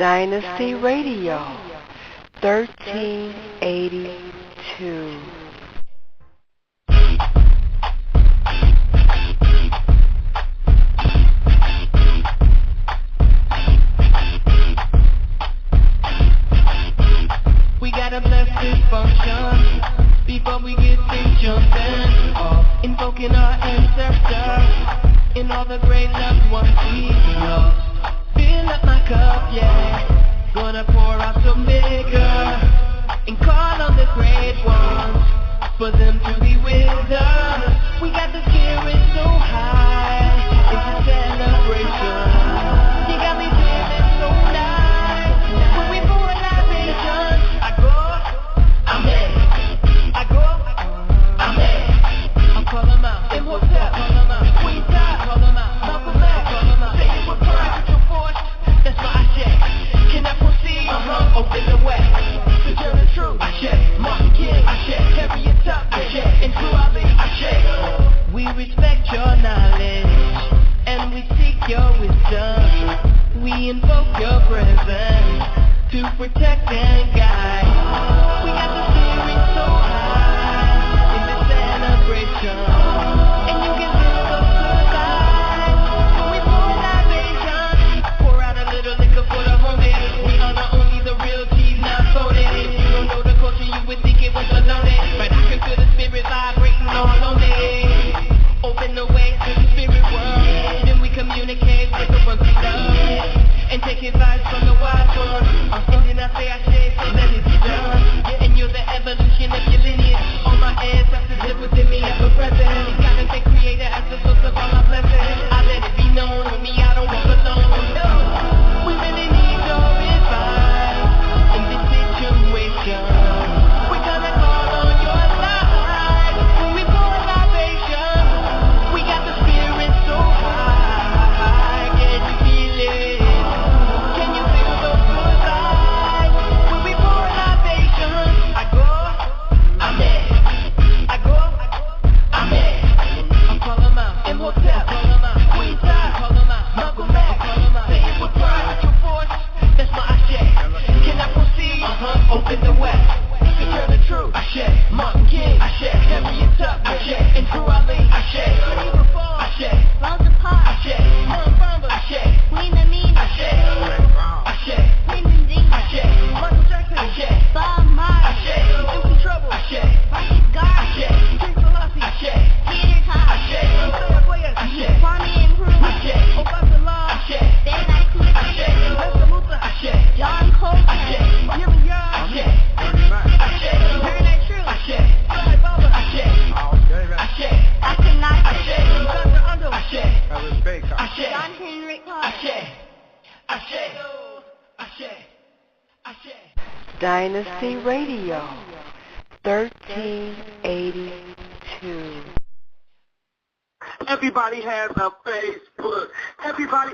Dynasty Radio, 1382. We gotta bless this function before we get things jumping off, invoking our ancestors and all the great loved ones we love. Fill up my cup, yeah. Gonna pour out some liquor and call on the great ones for them to be with us. We got the spirit so high, it's a celebration. You got me feeling so nice when we pour a libation. I go, I'm there. I go, I'm there. I'll call them out. Immortal, call them out. Queen Ty, call them out. Malcolm X, call them out. Say it with pride, with your force. That's my Ashe. Can I proceed? Open the way. To tell the truth. Ashe. Martin King. Ashe. Harriet Tubman. Ashe. And Drew Ali. Ashe. We respect your knowledge and we seek your wisdom. We invoke your presence to protect and guide. We got the spirit so high in this celebration, and you can feel the good life when we pour a libation. Pour out a little liquor for the homies. We honor only the real G's, not phony. If you don't know the culture, you would think it was baloney, but I can feel the spirit vibrating all on me. Open the way to the spirit world, then we communicate with the ones we love and take advice from the wise ones. And then I say I say so that it's done. And you're the evolution of your lineage. All my ancestors live within me ever present. God has been created as the source of all our blessings. I let it be known, with me I don't walk alone. No, we really need your advice in this situation. We're gonna call on your light when we pour a libation. We got the spirit so high, can you feel it? Can you feel those good vibes when we pour a libation? I go, I'm there. I go, I'm there. I'll call them out. Immortal, call them out. Queen Ty, call them out. Malcolm X, call them out. Say it with pride, with your force. That's my Ashe. Can I proceed? Open the way. To tell the truth. Ashe. Martin King. Ashe. Harriet Tubman. Ashe. And Drew Ali. Ashe. Ashe. Rosa Parks, Ashe. Mom Bamba. Ashe. Queen Amina, Ashe. Ashe. Queen Ndinga, Ashe. Michael Jackson. Ashe. Bob Marley, Ashe. Empty Trouble. Ashe. Marcus Garvey, Ashe. King Selassie. Ashe. Peter Tosh, Ashe. Sayagwayas. Ashe. Kwame Nkrumah, Ashe. Obasanjola. Ashe. Fela Kuti, Ashe. Lester Luther. Ashe. John Coltrane, Ashe. Nehemiah. Ashe. Ashe. Heard that true, Ashe. Sai Baba. Ashe. Ashe. Akhenaten, Ashe. Dr. Ando. Ashe. Ashe. John Henry Clark, Ashe. Ashe. Ashe. Ashe. Dynasty Radio, 1382. Everybody has a Facebook. Everybody,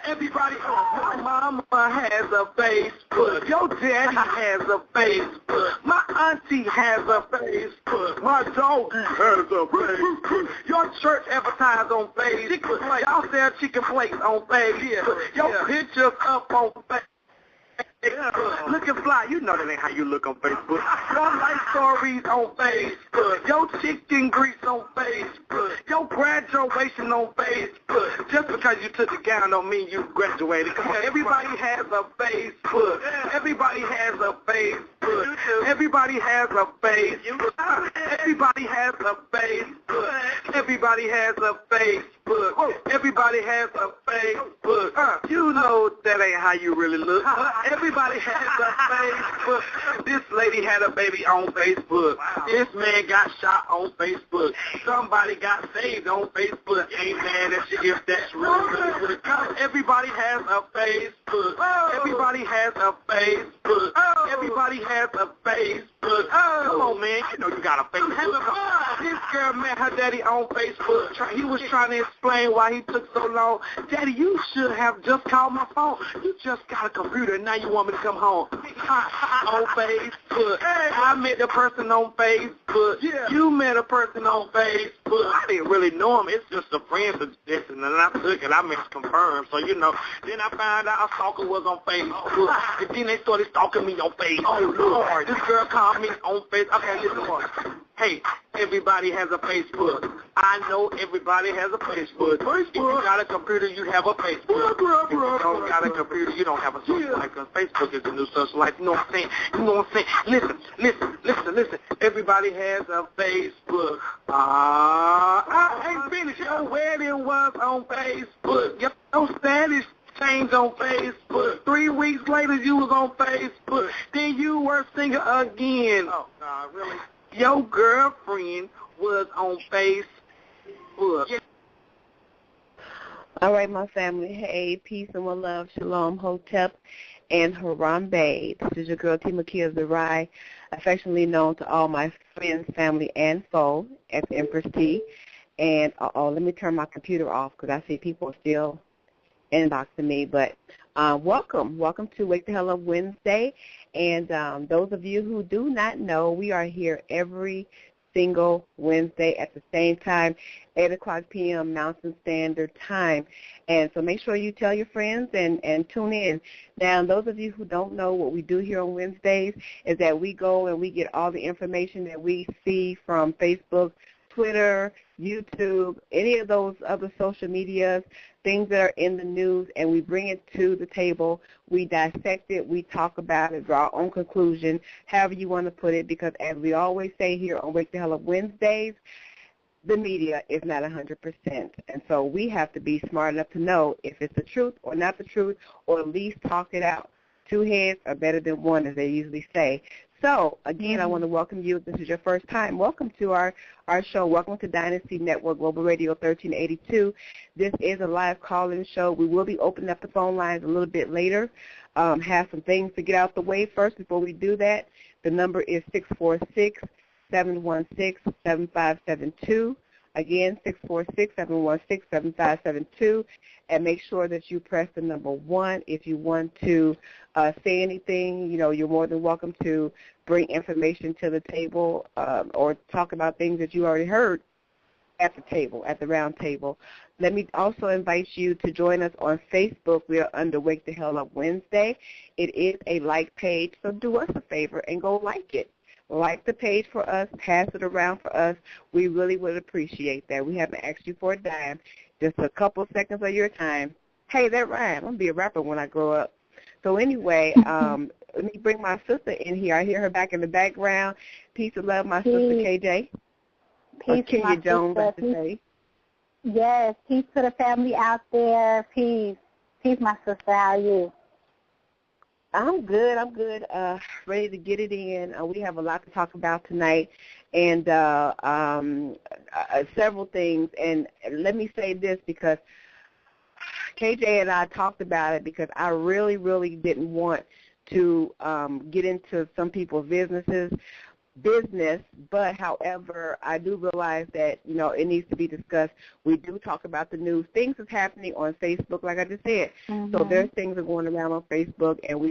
my mama has a Facebook. Your daddy has a Facebook. My auntie has a Facebook. My dog has a Facebook. Your church advertise on Facebook. Y'all sell chicken flakes on Facebook. Your pictures up on Facebook. Looking fly, you know that ain't how you look on Facebook. Your life stories on Facebook. Your chicken grease on Facebook. Your graduation on Facebook. Just because you took the gown don't mean you graduated. Come on, everybody has a Facebook. Everybody has a Facebook. Everybody has a Facebook. Everybody has a Facebook. Everybody has a Facebook. Everybody has a Facebook. You know that ain't how you really look. Everybody has a Facebook. This lady had a baby on Facebook. This man got shot on Facebook. Somebody got saved on Facebook. Ain't mad at you if that's real. Because everybody has a Facebook. Everybody has a Facebook. Everybody has a Facebook. Facebook. Come on, man. You know you got a Facebook. This girl met her daddy on Facebook. He was trying to explain why he took so long. Daddy, you should have just called my phone. You just got a computer, and now you want me to come home. On Facebook. I met the person on Facebook. Yeah. You met a person on Facebook. I didn't really know him. It's just a friend suggestion, and I took it. I misconfirmed. So, you know, then I found out a stalker was on Facebook. And then they started stalking me on Facebook. Oh, Lord. This girl called me on Facebook. Okay, listen. Hey, everybody has a Facebook. I know everybody has a Facebook. If you got a computer, you have a Facebook. If you don't got a computer, you don't have a social life, because Facebook is the new social life. You know what I'm saying? You know what I'm saying? Listen. Everybody has a Facebook. I ain't finished. Your wedding was on Facebook. Your status changed on Facebook. 3 weeks later, you was on Facebook. Then you were single again. Oh, God, really? Your girlfriend was on Facebook. All right, my family. Hey, peace and one love. Shalom, Hotep, and Harambe. This is your girl, Tynnetta Zuri, affectionately known to all my friends, family, and foe as Empress T. And, let me turn my computer off because I see people are still inboxing me. But welcome to Wake the Hell Up Wednesday. And those of you who do not know, we are here every single Wednesday at the same time, 8 o'clock p.m. Mountain Standard Time. And so make sure you tell your friends and tune in. Now, those of you who don't know, what we do here on Wednesdays is that we go and we get all the information that we see from Facebook, Twitter, YouTube, any of those other social medias, things that are in the news, and we bring it to the table. We dissect it. We talk about it, draw our own conclusion, however you want to put it, because as we always say here on Wake the Hell Up Wednesdays, the media is not 100%. And so we have to be smart enough to know if it's the truth or not the truth, or at least talk it out. 2 heads are better than one, as they usually say. So, again, I want to welcome you. If this is your first time, welcome to our show. Welcome to Dynasty Network Global Radio 1382. This is a live call-in show. We will be opening up the phone lines a little bit later. Have some things to get out the way first before we do that. The number is 646-716-7572. Again, 646-716-7572. And make sure that you press the number 1 if you want to say anything. You know, you're more than welcome to bring information to the table or talk about things that you already heard at the table, at the round table. Let me also invite you to join us on Facebook. We are under Wake the Hell Up Wednesday. It is a like page, so do us a favor and go like it. Like the page for us, pass it around for us. We really would appreciate that. We haven't asked you for a dime, just a couple seconds of your time. Hey, that rhyme. I'm going to be a rapper when I grow up. So anyway, let me bring my sister in here. I hear her back in the background. Peace and love, my sister KJ. Peace, Kenya Jones, I should say. Yes, peace to the family out there. Peace. Peace, my sister. How are you? I'm good. Ready to get it in. We have a lot to talk about tonight, and several things. And let me say this, because KJ and I talked about it, because I really, really didn't want to get into some people's business, but however, I do realize that, you know, it needs to be discussed. We do talk about the news. Things is happening on Facebook, like I just said. So there's things that are going around on Facebook, and we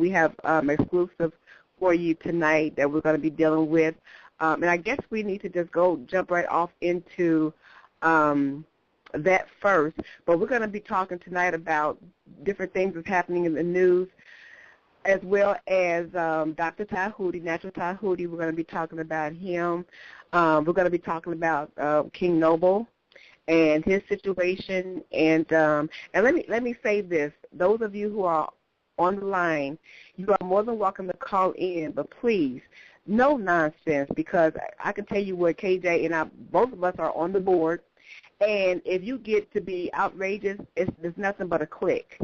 have exclusive for you tonight that we're going to be dealing with. And I guess we need to just jump right off into that first. But we're going to be talking tonight about different things that's happening in the news, as well as Dr. Tahuti, Natural Tahuti. We're going to be talking about him. We're going to be talking about King Noble and his situation. And let me say this: those of you who are on the line, you are more than welcome to call in, but please, no nonsense, because I can tell you what KJ and I, both of us, are on the board. And if you get to be outrageous, there's nothing but a click.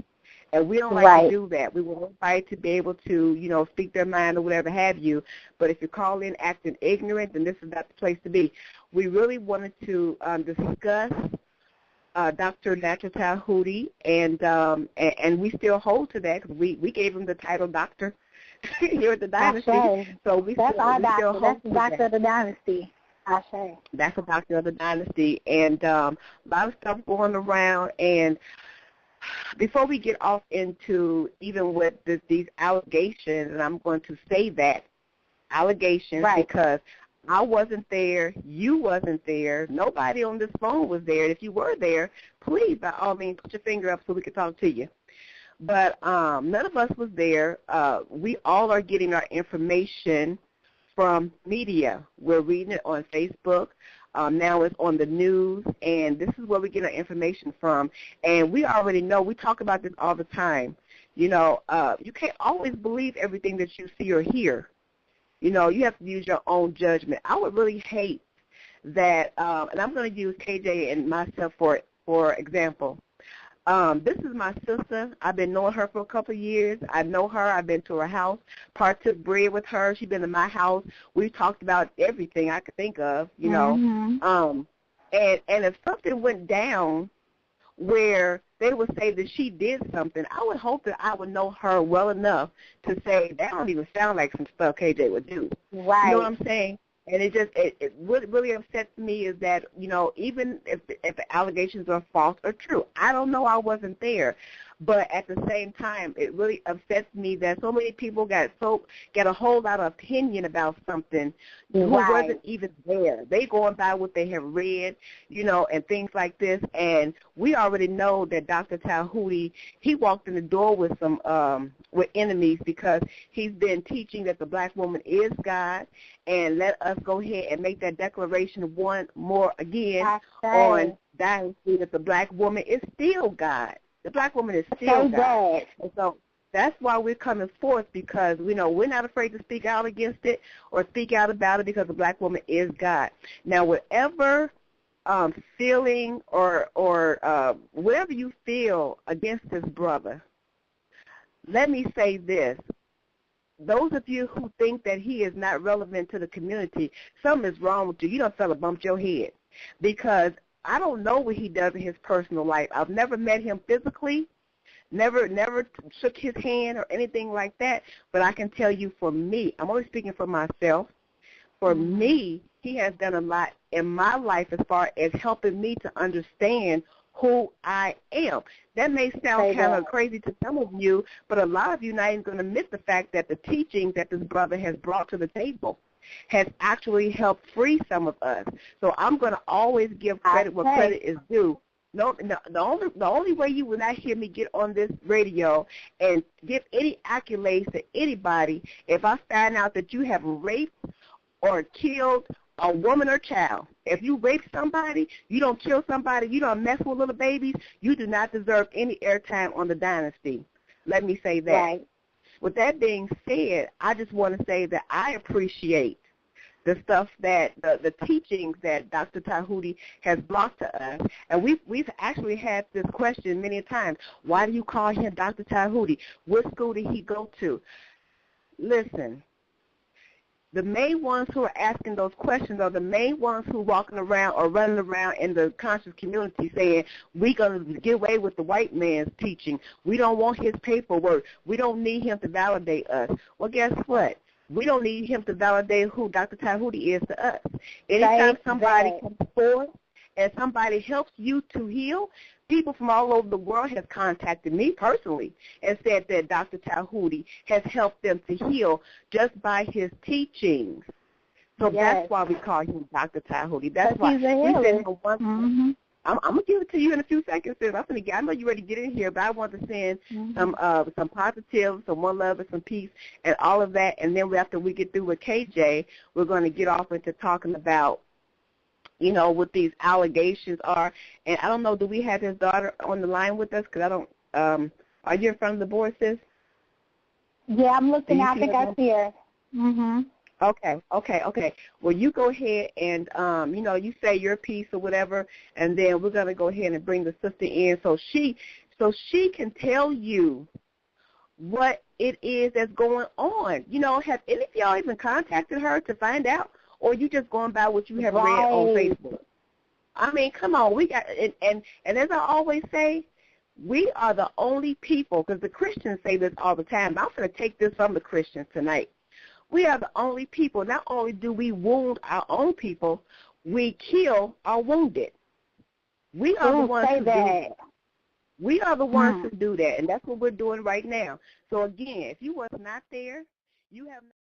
And we don't like to do that. We want everybody to be able to, you know, speak their mind or whatever have you. But if you call in acting ignorant, then this is not the place to be. We really wanted to discuss Dr. Natural Tahuti, and we still hold to that, because we gave him the title doctor. here at the Dynasty. So that's our doctor. That's the doctor of the Dynasty. Ashe. That's the doctor of the Dynasty. And a lot of stuff going around. And before we get off into even with these allegations, and I'm going to say that, allegations, because I wasn't there, you wasn't there, nobody on this phone was there. If you were there, please, by all means, put your finger up so we can talk to you. But none of us was there. We all are getting our information from media. We're reading it on Facebook. Now it's on the news, and this is where we get our information from. And we already know, we talk about this all the time. You know, you can't always believe everything that you see or hear. You know, you have to use your own judgment. I would really hate that, and I'm going to use KJ and myself for example. This is my sister. I've been knowing her for a couple of years. I know her. I've been to her house, partook bread with her. She's been to my house. We've talked about everything I could think of, you know. And if something went down where they would say that she did something, I would hope that I would know her well enough to say, that don't even sound like some stuff KJ would do. Right. You know what I'm saying? And it just, what really upsets me is that, you know, even if the allegations are false or true, I don't know, I wasn't there. But at the same time, it really upsets me that so many people get a whole lot of opinion about something who wasn't even there. They going by what they have read, you know, and things like this. And we already know that Dr. Tahuti, he walked in the door with some with enemies because he's been teaching that the black woman is God. And let us go ahead and make that declaration one more again on Dynasty, that the black woman is still God. The black woman is still God. And so that's why we're coming forth, because we know we're not afraid to speak out against it or speak out about it, because the black woman is God. Now, whatever feeling or whatever you feel against this brother, let me say this. Those of you who think that he is not relevant to the community, something is wrong with you. You don't fella bumped your head, because I don't know what he does in his personal life. I've never met him physically, never shook his hand or anything like that, but I can tell you for me, I'm only speaking for myself, for me, he has done a lot in my life as far as helping me to understand who I am. That may sound kind of crazy to some of you, but a lot of you not even going to miss the fact that the teachings that this brother has brought to the table has actually helped free some of us. So I'm going to always give credit where credit is due. No, the only way you will not hear me get on this radio and give any accolades to anybody if I find out that you have raped or killed a woman or child. If you rape somebody, you don't kill somebody, you don't mess with little babies, you do not deserve any airtime on the Dynasty. Let me say that. Right. With that being said, I just want to say that I appreciate the stuff that the teachings that Dr. Tahuti has brought to us. And we've actually had this question many times. Why do you call him Dr. Tahuti? What school did he go to? Listen, the main ones who are asking those questions are the main ones who are walking around or running around in the conscious community saying, we're going to get away with the white man's teaching. We don't want his paperwork. We don't need him to validate us. Well, guess what? We don't need him to validate who Dr. Tahuti is to us. Anytime somebody comes forward and somebody helps you to heal, people from all over the world have contacted me personally and said that Dr. Tahuti has helped them to heal just by his teachings. So that's why we call him Dr. Tahuti. That's why he's a healer. I'm going to give it to you in a few seconds. I know you're ready to get in here, but I want to send some positive, some one love, and some peace, and all of that. And then after we get through with KJ, we're going to get off into talking about, you know, what these allegations are. And I don't know, do we have his daughter on the line with us? Because I don't, are you in front of the board, sis? Yeah, I'm looking. I think I see her. Okay. Well, you go ahead and, you know, you say your piece or whatever, and then we're going to go ahead and bring the sister in so she can tell you what it is that's going on. You know, have any of y'all even contacted her to find out, or you just going by what you have read on Facebook? I mean, come on. We got, and as I always say, We are the only people, because the Christians say this all the time. I'm going to take this from the Christians tonight. We are the only people. Not only do we wound our own people, we kill our wounded. We are the ones who do that. We are the ones who do that, and that's what we're doing right now. So, again, if you was not there, you have not